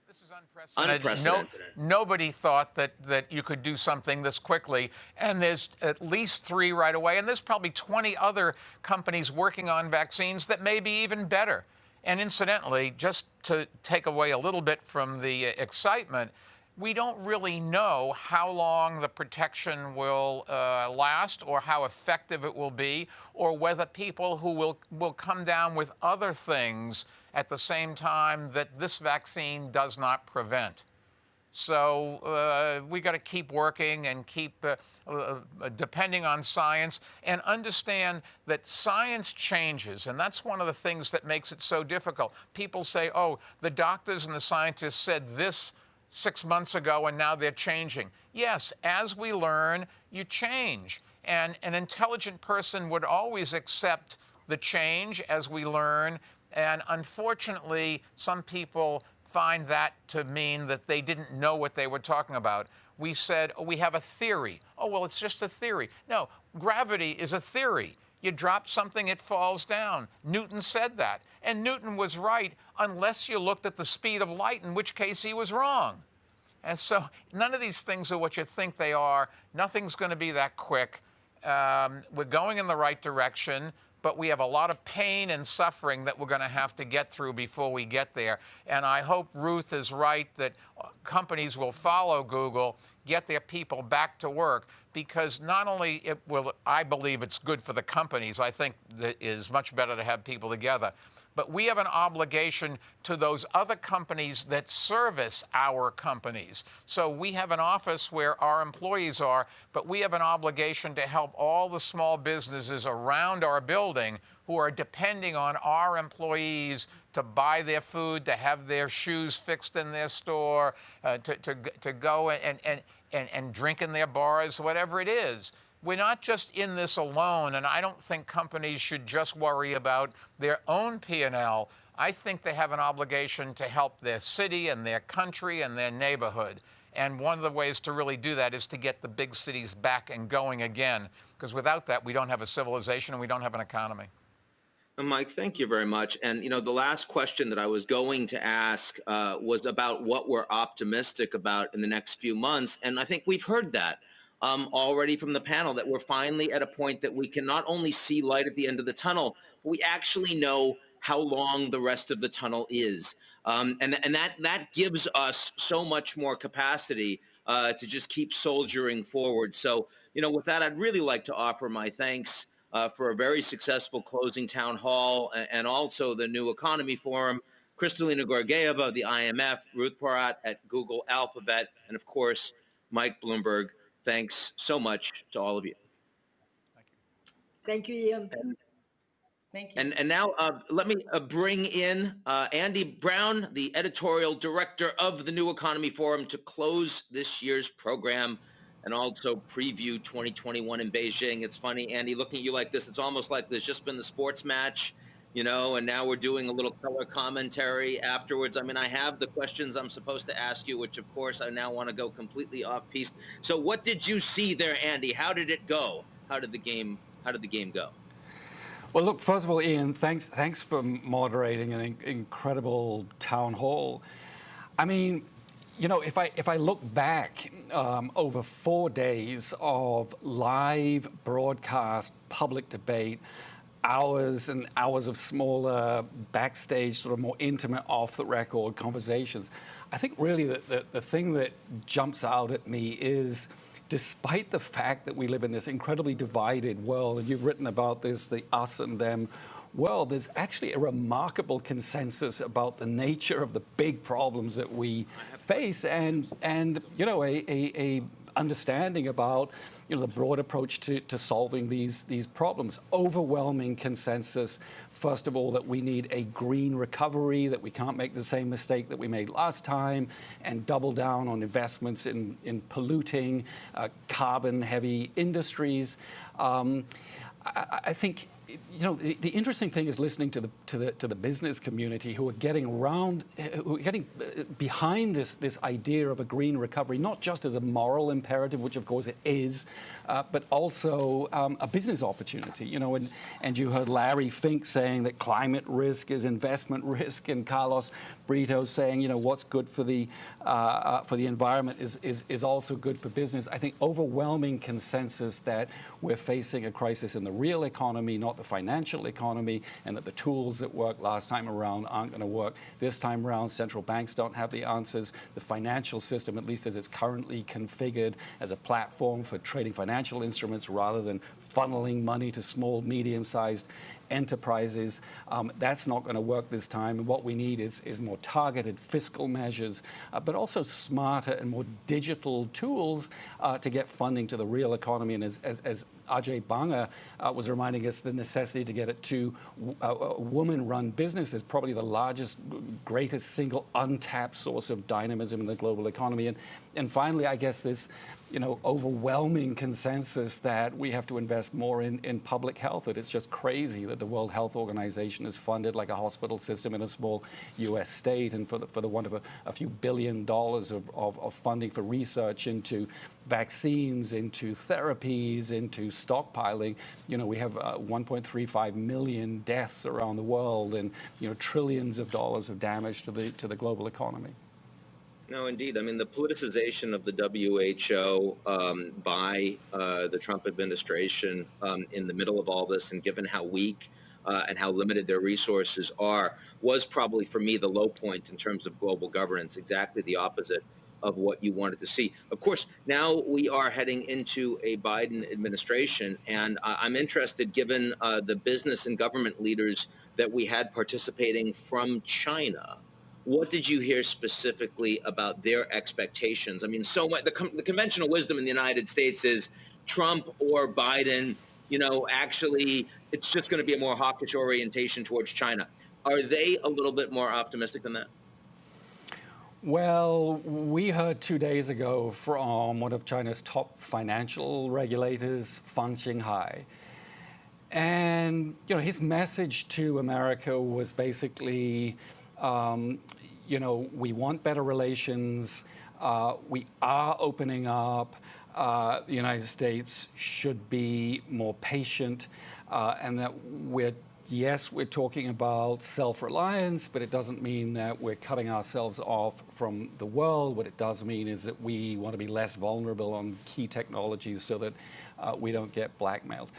This is unprecedented. Unprecedented. Nobody thought that you could do something this quickly, and there's at least 3 right away, and there's probably 20 other companies working on vaccines that may be even better. And incidentally, just to take away a little bit from the excitement, we don't really know how long the protection will last or how effective it will be, or whether people who will come down with other things at the same time that this vaccine does not prevent. So we got to keep working and keep depending on science and understand that science changes. And that's one of the things that makes it so difficult. People say, oh, the doctors and the scientists said this 6 months ago and now they're changing. Yes, as we learn, you change. And an intelligent person would always accept the change as we learn. And unfortunately, some people find that to mean that they didn't know what they were talking about. We said, oh, we have a theory. Oh, well, it's just a theory. No, gravity is a theory. You drop something, it falls down. Newton said that. And Newton was right unless you looked at the speed of light, in which case he was wrong. And so none of these things are what you think they are. Nothing's going to be that quick. We're going in the right direction, but we have a lot of pain and suffering that we're going to have to get through before we get there. And I hope Ruth is right that companies will follow Google, get their people back to work, because not only I believe it's good for the companies. I think that it is much better to have people together. But we have an obligation to those other companies that service our companies. So we have an office where our employees are, but we have an obligation to help all the small businesses around our building who are depending on our employees to buy their food, to have their shoes fixed in their store, to go and drink in their bars, whatever it is. We're not just in this alone, and I don't think companies should just worry about their own P&L. I think they have an obligation to help their city and their country and their neighborhood. And one of the ways to really do that is to get the big cities back and going again, because without that, we don't have a civilization and we don't have an economy. Mike, thank you very much. And, the last question that I was going to ask was about what we're optimistic about in the next few months. And I think we've heard that already from the panel, that we're finally at a point that we can not only see light at the end of the tunnel, but we actually know how long the rest of the tunnel is. And that gives us so much more capacity to just keep soldiering forward. So, with that, I'd really like to offer my thanks for a very successful closing town hall, and also the New Economy Forum, Kristalina Georgieva, the IMF, Ruth Porat at Google Alphabet, and of course, Mike Bloomberg. Thanks so much to all of you. Thank you, Ian. Thank you. And now let me bring in Andy Brown, the editorial director of the New Economy Forum, to close this year's program and also preview 2021 in Beijing. It's funny, Andy, looking at you like this, it's almost like there's just been the sports match, and now we're doing a little color commentary afterwards. I mean, I have the questions I'm supposed to ask you, which of course I now want to go completely off piste. So what did you see there, Andy? How did it go? How did the game go? Well, look, first of all, Ian, thanks for moderating an incredible town hall. I mean, if I look back over 4 days of live broadcast public debate, hours and hours of smaller backstage, sort of more intimate off-the-record conversations, I think really the thing that jumps out at me is, despite the fact that we live in this incredibly divided world, and you've written about this, the us and them world, there's actually a remarkable consensus about the nature of the big problems that we face, and a understanding about the broad approach to solving these problems. Overwhelming consensus, first of all, that we need a green recovery, that we can't make the same mistake that we made last time, and double down on investments in polluting, carbon-heavy industries. I think the interesting thing is listening to the business community who are getting behind this idea of a green recovery, not just as a moral imperative, which of course it is, but also a business opportunity. And you heard Larry Fink saying that climate risk is investment risk, and Carlos Brito saying what's good for the environment is also good for business. I think overwhelming consensus that we're facing a crisis in the real economy, not the financial economy, and that the tools that worked last time around aren't going to work this time around. Central banks don't have the answers. The financial system, at least as it's currently configured as a platform for trading financial instruments rather than funneling money to small, medium-sized enterprises, that's not going to work this time. And what we need is more targeted fiscal measures, but also smarter and more digital tools to get funding to the real economy. And as Ajay Banga was reminding us, the necessity to get it to woman-run businesses, probably the largest, greatest single untapped source of dynamism in the global economy. And finally, I guess this overwhelming consensus that we have to invest more in public health. That it's just crazy that the World Health Organization is funded like a hospital system in a small U.S. state, and for the want of a few $1 billion of funding for research into vaccines, into therapies, into stockpiling, we have 1.35 million deaths around the world, and trillions of dollars of damage to the global economy. No, indeed. I mean, the politicization of the WHO by the Trump administration in the middle of all this, and given how weak and how limited their resources are, was probably, for me, the low point in terms of global governance, exactly the opposite of what you wanted to see. Of course, now we are heading into a Biden administration, and I'm interested, given the business and government leaders that we had participating from China, what did you hear specifically about their expectations? I mean, so much, the conventional wisdom in the United States is Trump or Biden, actually, it's just going to be a more hawkish orientation towards China. Are they a little bit more optimistic than that? Well, we heard 2 days ago from one of China's top financial regulators, Fang Xinghai. And, his message to America was basically, we want better relations. We are opening up. The United States should be more patient, and that we're yes, we're talking about self-reliance, but it doesn't mean that we're cutting ourselves off from the world. What it does mean is that we want to be less vulnerable on key technologies so that we don't get blackmailed.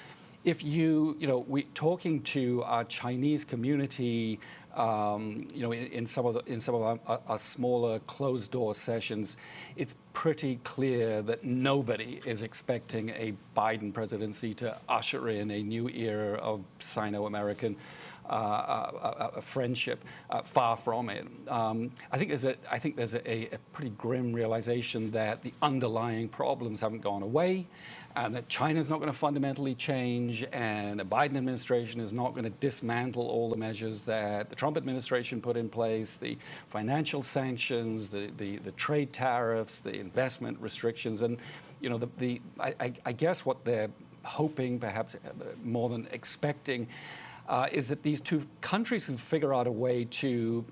If we talking to our Chinese community, in some of our smaller closed-door sessions, it's pretty clear that nobody is expecting a Biden presidency to usher in a new era of Sino-American friendship. Far from it. I think there's a pretty grim realization that the underlying problems haven't gone away, and that China's not going to fundamentally change, and the Biden administration is not going to dismantle all the measures that the Trump administration put in place, the financial sanctions, the trade tariffs, the investment restrictions, and I guess what they're hoping, perhaps more than expecting, is that these two countries can figure out a way to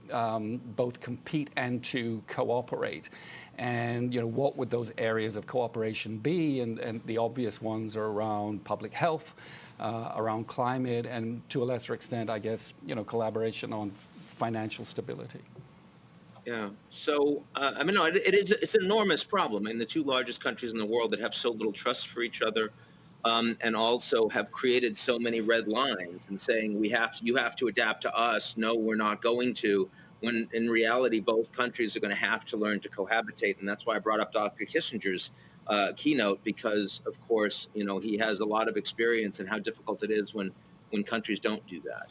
both compete and to cooperate. And what would those areas of cooperation be? And the obvious ones are around public health, around climate, and to a lesser extent, I guess, collaboration on financial stability. Yeah. So, it's an enormous problem. I mean, the two largest countries in the world that have so little trust for each other, and also have created so many red lines and saying you have to adapt to us. No, we're not going to. When in reality, both countries are going to have to learn to cohabitate. And that's why I brought up Dr. Kissinger's keynote, because, of course, he has a lot of experience in how difficult it is when countries don't do that.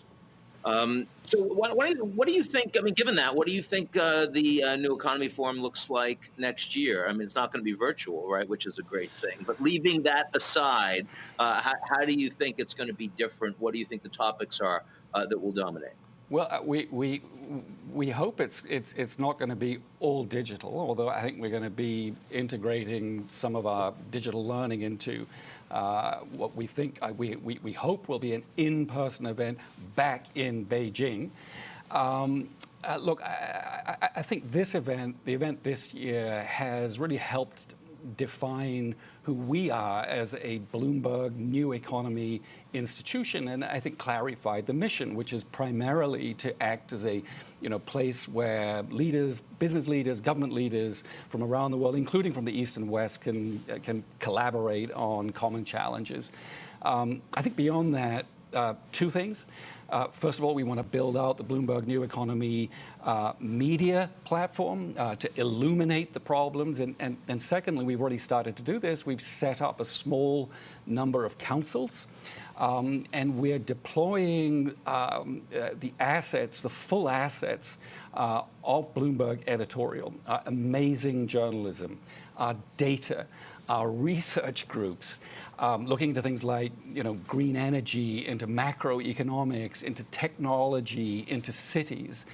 So what do you think? I mean, given that, what do you think the New Economy Forum looks like next year? I mean, it's not going to be virtual, right, which is a great thing. But leaving that aside, how do you think it's going to be different? What do you think the topics are that will dominate? Well, we hope it's not going to be all digital, although I think we're going to be integrating some of our digital learning into what we think we hope will be an in-person event back in Beijing. Look, I think the event this year has really helped define who we are as a Bloomberg New Economy institution, and I think clarified the mission, which is primarily to act as a place where leaders, business leaders, government leaders from around the world, including from the East and West, can collaborate on common challenges. I think beyond that, two things. First of all, we want to build out the Bloomberg New Economy media platform to illuminate the problems. And secondly, we've already started to do this. We've set up a small number of councils. And we're deploying the full assets of Bloomberg editorial, amazing journalism, our data, our research groups, looking into things like green energy, into macroeconomics, into technology, into cities,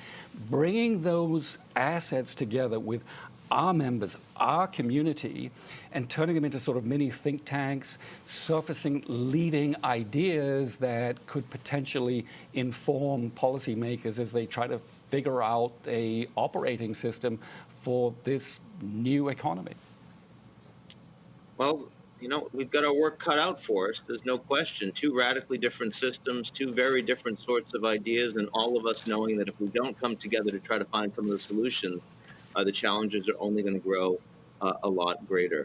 bringing those assets together with our members, our community, and turning them into sort of mini think tanks, surfacing leading ideas that could potentially inform policymakers as they try to figure out a operating system for this new economy. Well, we've got our work cut out for us. There's no question. Two radically different systems, two very different sorts of ideas, and all of us knowing that if we don't come together to try to find some of the solutions, the challenges are only going to grow a lot greater.